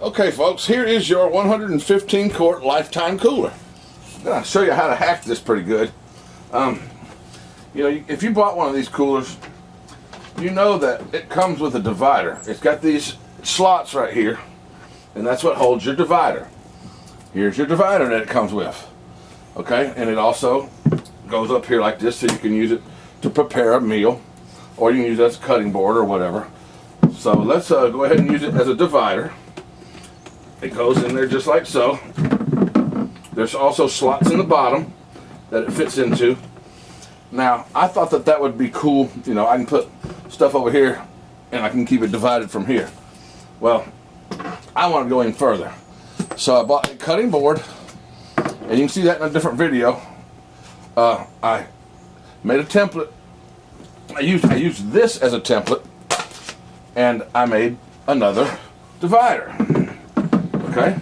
Okay folks, here is your 115 quart lifetime cooler. I'm going to show you how to hack this pretty good. If you bought one of these coolers, you know that it comes with a divider. It's got these slots right here, and that's what holds your divider. Here's your divider that it comes with. Okay, and it also goes up here like this so you can use it to prepare a meal, or you can use it as a cutting board or whatever. So let's go ahead and use it as a divider. It goes in there just like so. There's also slots in the bottom that it fits into. Now, I thought that would be cool. You know, I can put stuff over here and I can keep it divided from here. Well, I want to go in further. So I bought a cutting board, and you can see that in a different video. I made a template. I used this as a template, and I made another divider. Okay,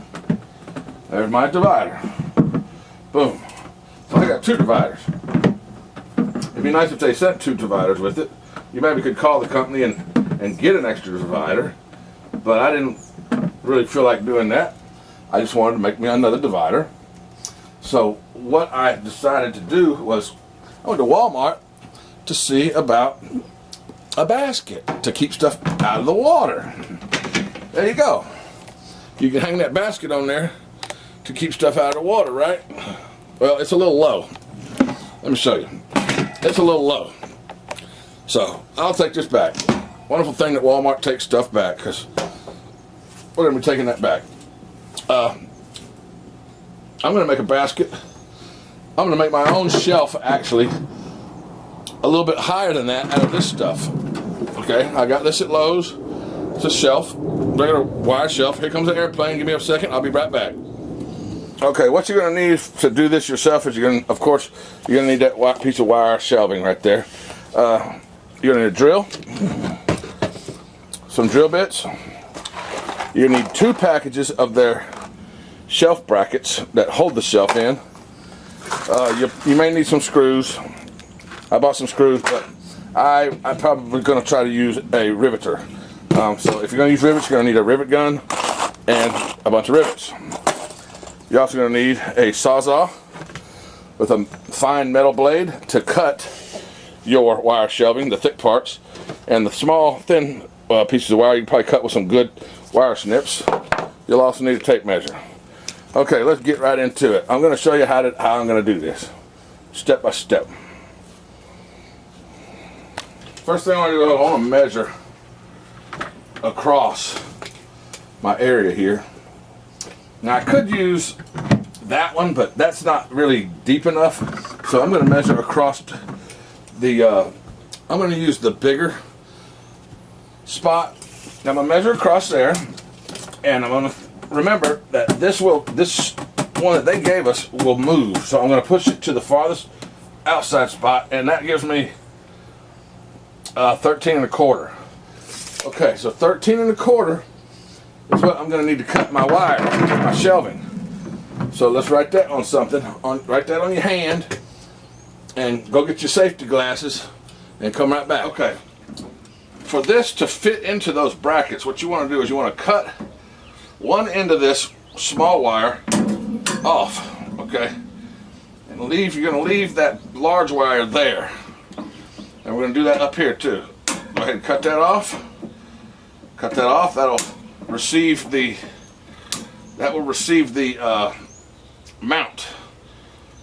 there's my divider. Boom. So I got two dividers. It'd be nice if they sent two dividers with it. You maybe could call the company and get an extra divider, but I didn't really feel like doing that. I just wanted to make me another divider. So what I decided to do was I went to Walmart to see about a basket to keep stuff out of the water. There you go. You can hang that basket on there to keep stuff out of the water, right? Well, it's a little low. Let me show you. It's a little low. So I'll take this back. Wonderful thing that Walmart takes stuff back, because we're going to be taking that back. I'm going to make a basket. I'm going to make my own shelf, actually, a little bit higher than that out of this stuff. Okay, I got this at Lowe's. It's a shelf, regular wire shelf. Here comes the airplane. Give me a second. I'll be right back. Okay, what you're going to need to do this yourself is you're going to need that piece of wire shelving right there. You're going to need a drill, some drill bits. You need 2 packages of their shelf brackets that hold the shelf in. You may need some screws. I bought some screws, but I'm probably going to try to use a riveter. So if you're going to use rivets, you're going to need a rivet gun and a bunch of rivets. You're also going to need a sawzall with a fine metal blade to cut your wire shelving, the thick parts, and the small, thin pieces of wire you can probably cut with some good wire snips. You'll also need a tape measure. Okay, let's get right into it. I'm going to show you how I'm going to do this, step by step. First thing I want to do, I want to measure across my area here. Now I could use that one, but that's not really deep enough. So I'm going to measure across the, I'm going to use the bigger spot. I'm going to measure across there, and I'm going to remember that this one that they gave us will move. So I'm going to push it to the farthest outside spot, and that gives me 13 1/4. Okay, so 13 1/4 is what I'm going to need to cut my wire, my shelving. So let's write that on something. Write that on your hand, and go get your safety glasses, and come right back. Okay. For this to fit into those brackets, what you want to do is you want to cut one end of this small wire off. Okay, and you're going to leave that large wire there, and we're going to do that up here too. Go ahead and cut that off. Cut that off. That will receive the mount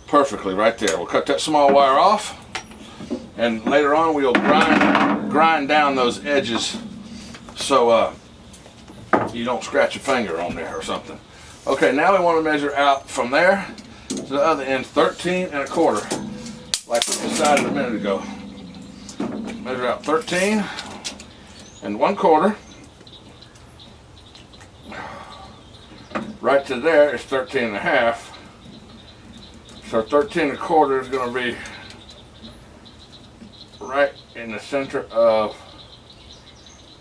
perfectly right there. We'll cut that small wire off, and later on we'll grind down those edges so you don't scratch a finger on there or something. Okay, now we want to measure out from there to the other end 13 1/4, like we decided a minute ago. Measure out 13 1/4. Right to there is 13 1/2. So 13 1/4 is going to be right in the center of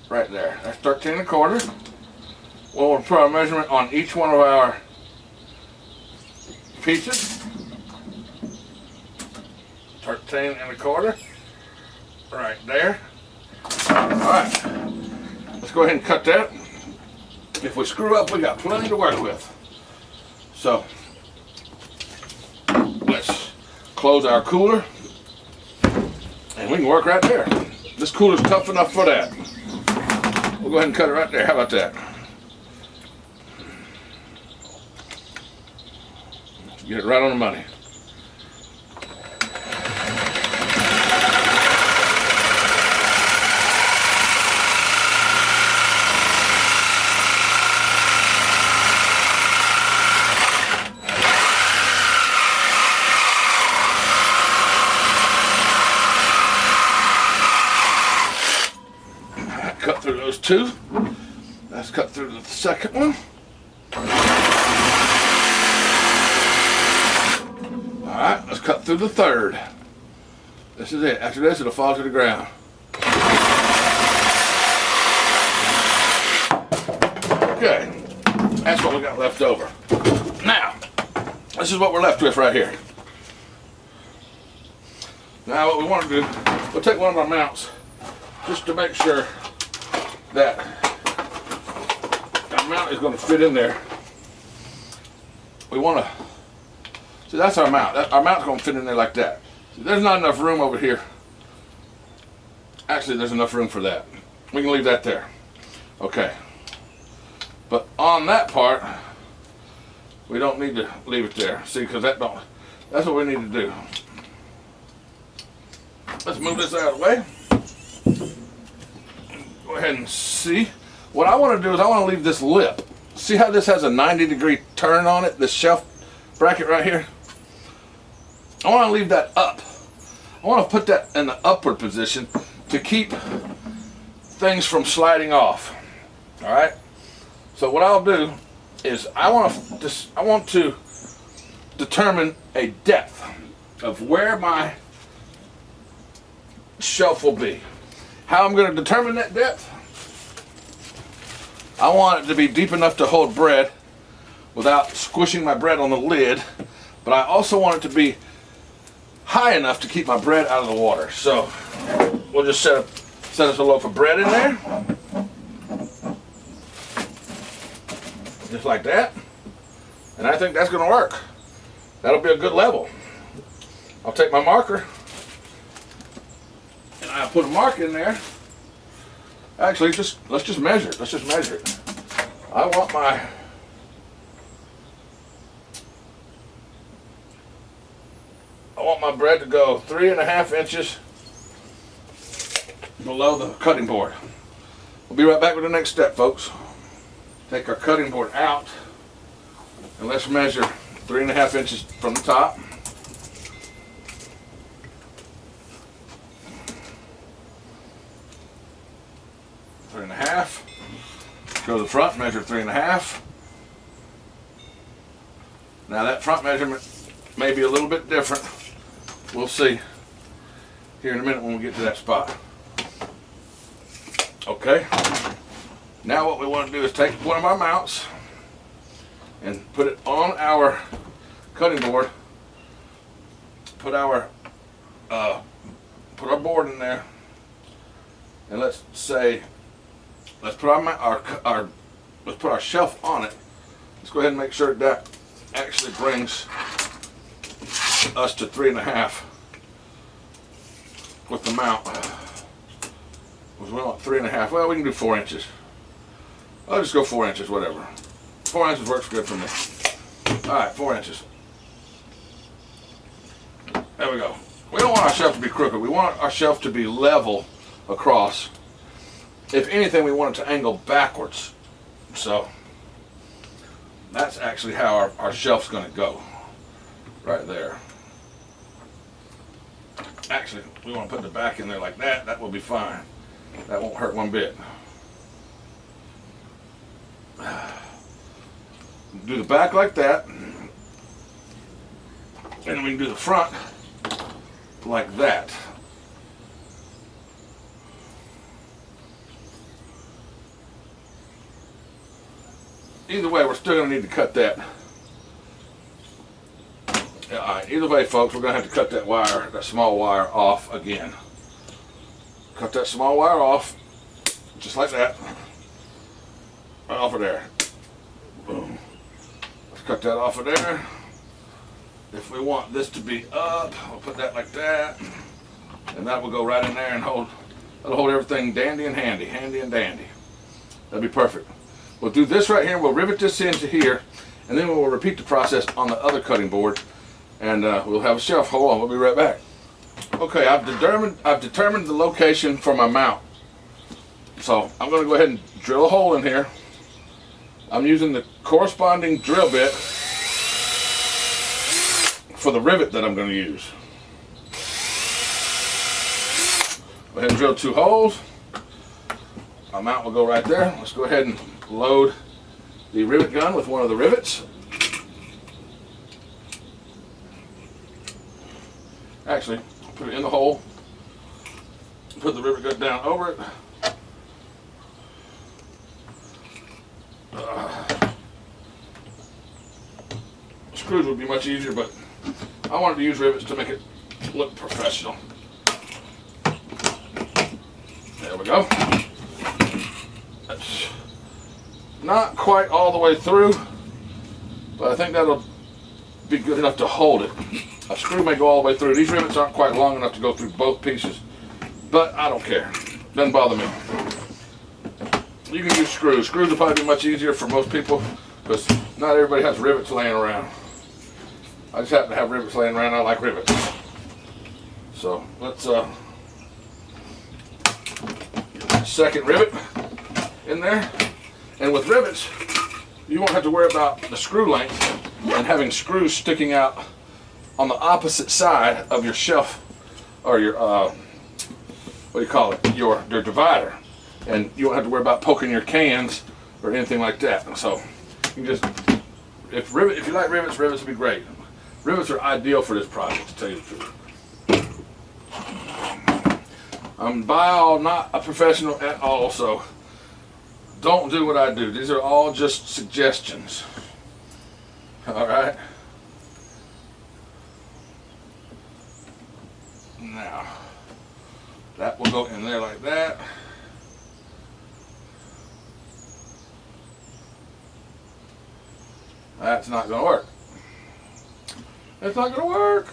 right there. That's 13 1/4. We'll put our measurement on each one of our pieces. 13 1/4. Right there. Alright. Let's go ahead and cut that. If we screw up, we got plenty to work with. So let's close our cooler and we can work right there. This cooler's tough enough for that. We'll go ahead and cut it right there. How about that? Get it right on the money. Cut through those two. Let's cut through the second one. Alright, let's cut through the third. This is it. After this, it'll fall to the ground. Okay, that's what we got left over. Now, this is what we're left with right here. Now what we want to do, we'll take one of our mounts just to make sure that our mount is going to fit in there. We want to, see, that's our mount. Our mount's going to fit in there like that. See, there's not enough room over here. Actually, there's enough room for that. We can leave that there. Okay. But on that part, we don't need to leave it there. See, because that's what we need to do. Let's move this out of the way. Go ahead and see. What I want to do is I want to leave this lip. See how this has a 90-degree turn on it, this shelf bracket right here? I want to leave that up. I want to put that in the upward position to keep things from sliding off. All right? So what I'll do is I want to determine a depth of where my shelf will be. How I'm going to determine that depth? I want it to be deep enough to hold bread without squishing my bread on the lid, but I also want it to be high enough to keep my bread out of the water. So we'll just set us a loaf of bread in there, just like that, and I think that's going to work. That'll be a good level. I'll take my marker and I'll put a mark in there. Actually, let's just measure it. Let's just measure it. I want my bread to go 3.5 inches below the cutting board. We'll be right back with the next step, folks. Take our cutting board out and let's measure 3.5 inches from the top. Three and a half. Go to the front, measure 3.5. Now that front measurement may be a little bit different. We'll see here in a minute when we get to that spot. Okay. Now what we want to do is take one of our mounts and put it on our cutting board. Put our board in there, and let's put our shelf on it. Let's go ahead and make sure that actually brings us to 3.5 with the mount. We want 3.5. Well, we can do 4 inches. I'll just go 4 inches, whatever. 4 inches works good for me. All right, 4 inches. There we go. We don't want our shelf to be crooked. We want our shelf to be level across. If anything, we want it to angle backwards. So that's actually how our shelf's going to go. Right there. Actually, we want to put the back in there like that. That will be fine. That won't hurt one bit. Do the back like that. And we can do the front like that. Either way, we're still going to need to cut that. Yeah, all right, either way, folks, we're going to have to cut that wire, that small wire, off again. Cut that small wire off, just like that. right off of there. Boom. Let's cut that off of there. If we want this to be up, we'll put that like that. And that will go right in there and that'll hold everything dandy and handy, handy and dandy. That'd be perfect. We'll do this right here, we'll rivet this into here, and then we'll repeat the process on the other cutting board, and we'll have a shelf. Hold on, we'll be right back. Okay, I've determined the location for my mount. So I'm going to go ahead and drill a hole in here. I'm using the corresponding drill bit for the rivet that I'm going to use. Go ahead and drill 2 holes. My mount will go right there. Let's go ahead and load the rivet gun with one of the rivets. Actually, put it in the hole. Put the rivet gun down over it. Screws would be much easier, but I wanted to use rivets to make it look professional. There we go. That's not quite all the way through, but I think that'll be good enough to hold it. A screw may go all the way through. These rivets aren't quite long enough to go through both pieces, but I don't care. Doesn't bother me. You can use screws. Screws will probably be much easier for most people because not everybody has rivets laying around. I just happen to have rivets laying around. I like rivets. So let's second rivet in there. And with rivets, you won't have to worry about the screw length and having screws sticking out on the opposite side of your shelf or your what do you call it? Your divider. And you won't have to worry about poking your cans or anything like that. So you can just, if you like rivets, rivets would be great. Rivets are ideal for this project, to tell you the truth. I'm by all not a professional at all, so don't do what I do. These are all just suggestions. All right. Now, that will go in there like that. That's not going to work. It's not going to work.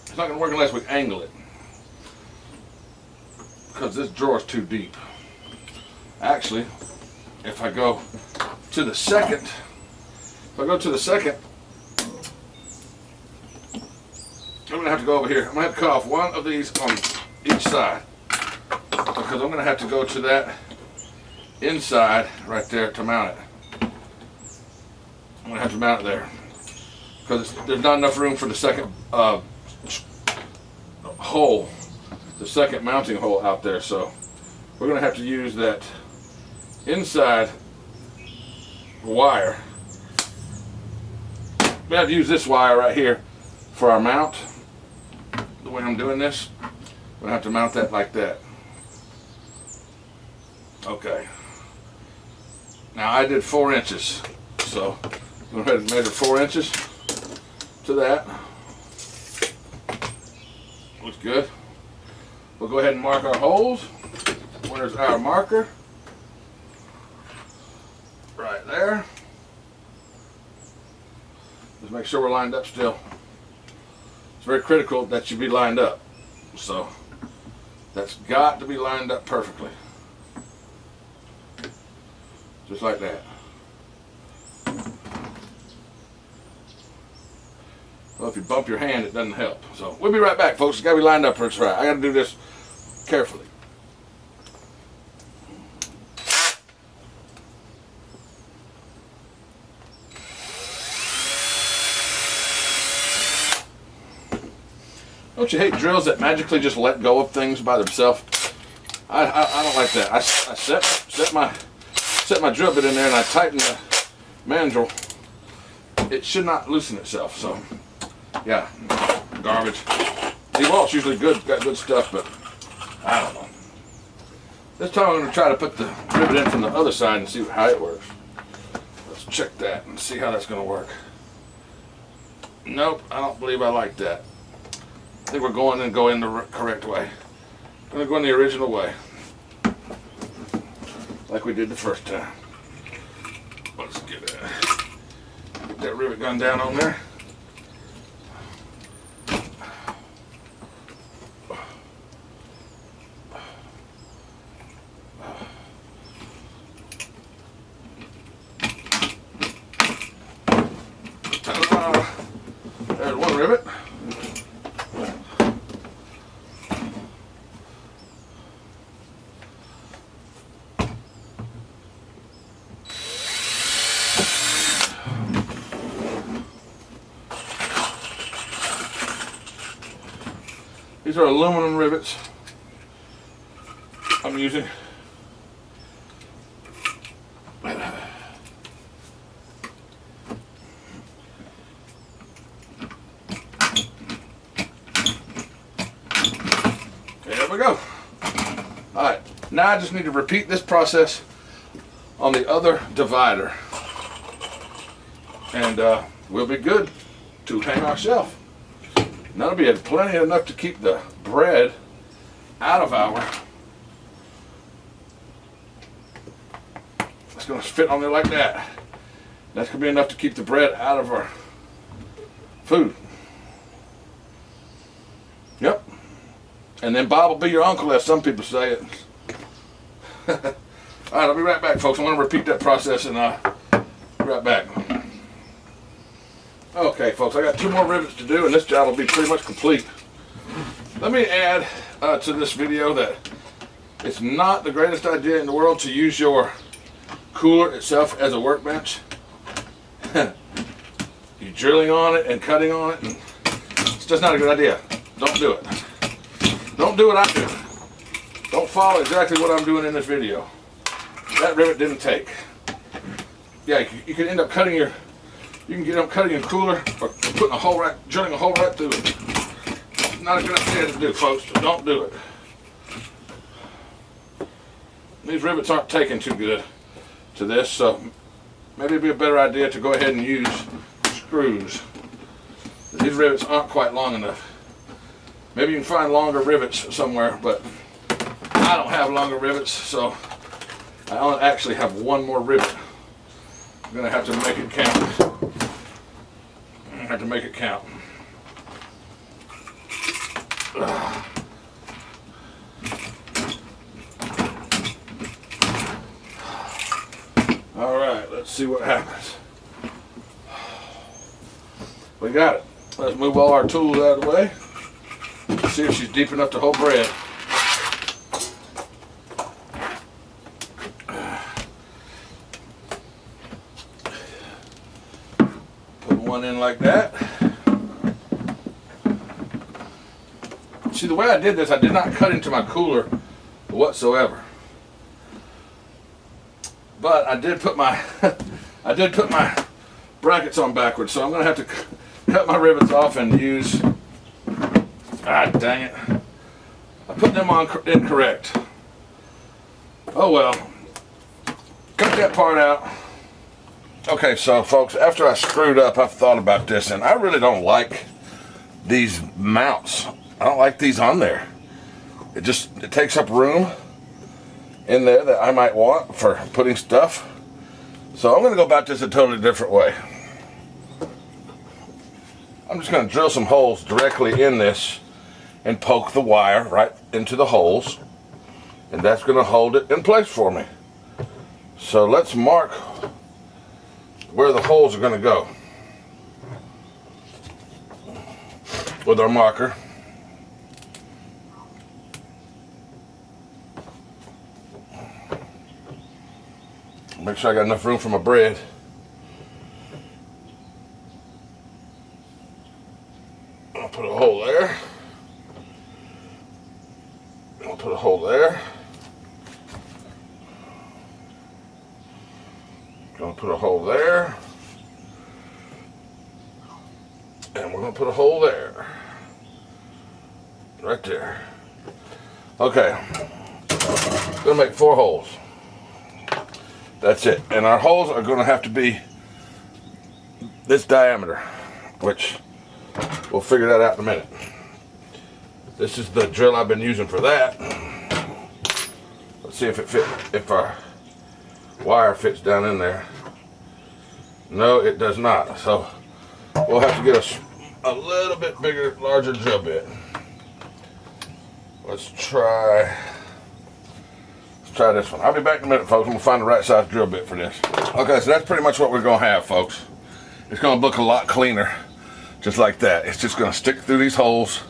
It's not going to work unless we angle it. Because this drawer is too deep. Actually, if I go to the second, I'm going to have to go over here. I'm going to have to cut off one of these on each side. Because I'm going to have to go to that inside right there to mount it. I'm going to have to mount it there. Because there's not enough room for the second hole, the second mounting hole out there. So we're going to have to use that inside wire. We have to use this wire right here for our mount. The way I'm doing this, I'm going to have to mount that like that. Okay. Now I did 4 inches, so I'm going to measure 4 inches to that. Looks good. We'll go ahead and mark our holes. Where's our marker? Right there. Just make sure we're lined up still. It's very critical that you be lined up. So that's got to be lined up perfectly. Just like that. Well, if you bump your hand, it doesn't help. So we'll be right back, folks. It's got to be lined up first, right? I got to do this carefully. Don't you hate drills that magically just let go of things by themselves? I don't like that. I set my drill bit in there and I tighten the mandrel. It should not loosen itself. So, yeah, garbage. DeWalt's usually good, got good stuff, but I don't know. This time I'm going to try to put the rivet in from the other side and see how it works. Let's check that and see how that's going to work. Nope, I don't believe I like that. I think we're going to go in the correct way. I'm going to go in the original way. like we did the first time. Let's get that rivet gun down on there. There's one rivet. These are aluminum rivets I'm using. There we go. Alright, now I just need to repeat this process on the other divider. And we'll be good to hang our shelf. And that'll be plenty enough to keep the bread out of our... It's going to fit on there like that. That's going to be enough to keep the bread out of our food. Yep. And then Bob will be your uncle, as some people say it. Alright, I'll be right back, folks. I want to repeat that process and be right back. Okay, folks, I got 2 more rivets to do and this job will be pretty much complete. Let me add to this video that it's not the greatest idea in the world to use your cooler itself as a workbench. You're drilling on it and cutting on it, and it's just not a good idea. Don't do it. Don't do what I do. Don't follow exactly what I'm doing in this video. That rivet didn't take. Yeah, you can end up cutting your... You can get up cutting your cooler or putting a hole right, drilling a hole right through it. Not a good idea to do, folks. Don't do it. These rivets aren't taking too good to this, so maybe it'd be a better idea to go ahead and use screws. These rivets aren't quite long enough. Maybe you can find longer rivets somewhere, but I don't have longer rivets, so I only actually have one more rivet. I'm gonna have to make it count. Have to make it count. All right, let's see what happens. We got it. Let's move all our tools out of the way. Let's see if she's deep enough to hold bread. One in like that. See, the way I did this, I did not cut into my cooler whatsoever. But I did put my brackets on backwards, so I'm gonna have to cut my rivets off and use, dang it, I put them on incorrect. Oh well, cut that part out. Okay, so folks, after I screwed up, I've thought about this, and I really don't like these mounts. I don't like these on there. It takes up room in there that I might want for putting stuff. So I'm going to go about this a totally different way. I'm just going to drill some holes directly in this and poke the wire right into the holes, and that's going to hold it in place for me. So let's mark where the holes are going to go with our marker. Make sure I got enough room for my bread. I'll put a hole there. I'll put a hole there. Gonna put a hole there, and we're gonna put a hole there, right there. Okay, gonna make 4 holes. That's it, and our holes are gonna have to be this diameter, which we'll figure that out in a minute. This is the drill I've been using for that. Let's see if it fits. wire fits down in there. No, it does not. So we'll have to get a little bit bigger, larger drill bit. Let's try this one. I'll be back in a minute, folks. I'm gonna find the right size drill bit for this. Okay, so that's pretty much what we're gonna have, folks. It's gonna look a lot cleaner, just like that. It's just gonna stick through these holes.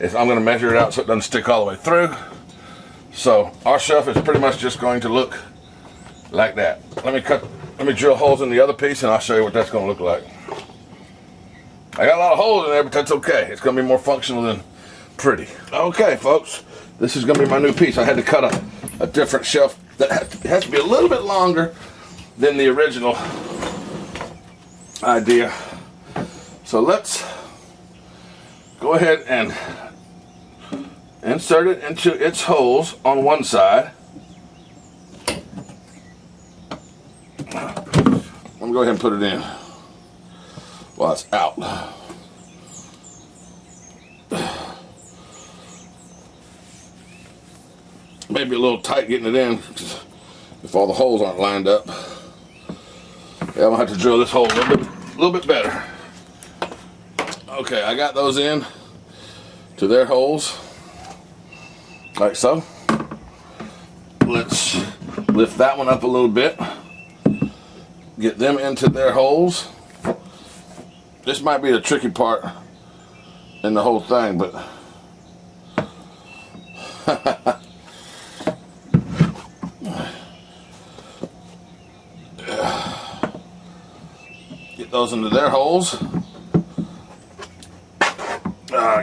I'm gonna measure it out so it doesn't stick all the way through. So our shelf is pretty much just going to look like that. Let me drill holes in the other piece and I'll show you what that's gonna look like. I got a lot of holes in there, but that's okay. It's gonna be more functional than pretty. Okay, folks, this is gonna be my new piece. I had to cut a different shelf that has to be a little bit longer than the original idea. So let's go ahead and insert it into its holes on one side. I'm gonna go ahead and put it in while it's out. Maybe a little tight getting it in if all the holes aren't lined up. Yeah, I'm gonna have to drill this hole a little bit better. Okay, I got those in to their holes, like so. Let's lift that one up a little bit, get them into their holes. This might be the tricky part in the whole thing, but get those into their holes.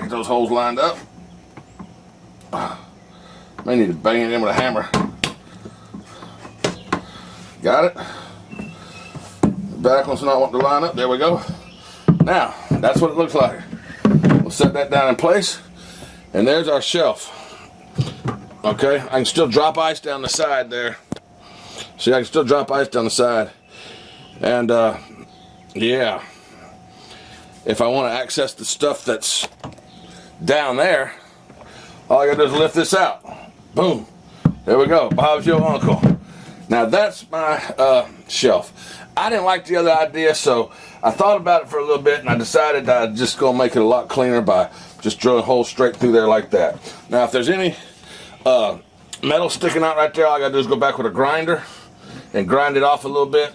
Get those holes lined up. May need to bang it in with a hammer. Got it. The back one's not wanting to line up. There we go. Now, that's what it looks like. We'll set that down in place. And there's our shelf. Okay, I can still drop ice down the side there. See, I can still drop ice down the side. And, yeah. If I want to access the stuff that's down there, all I gotta do is lift this out. Boom. There we go. Bob's your uncle. Now that's my shelf. I didn't like the other idea, so I thought about it for a little bit and I decided I'd just go make it a lot cleaner by just drilling holes straight through there like that. Now if there's any metal sticking out right there, all I gotta do is go back with a grinder and grind it off a little bit.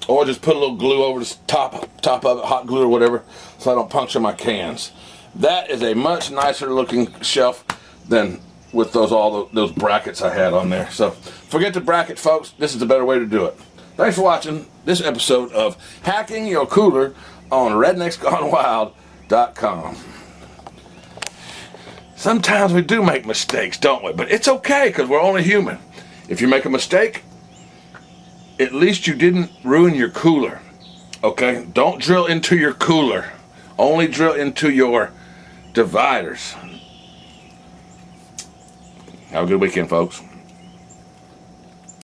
Or just put a little glue over the top of it, hot glue or whatever, so I don't puncture my cans. That is a much nicer looking shelf than with all those brackets I had on there. So forget the bracket, folks. This is the better way to do it. Thanks for watching this episode of Hacking Your Cooler on rednecksgonewild.com. Sometimes we do make mistakes, don't we? But it's okay, because we're only human. If you make a mistake, at least you didn't ruin your cooler. Okay? Don't drill into your cooler. Only drill into your dividers. Have a good weekend, folks.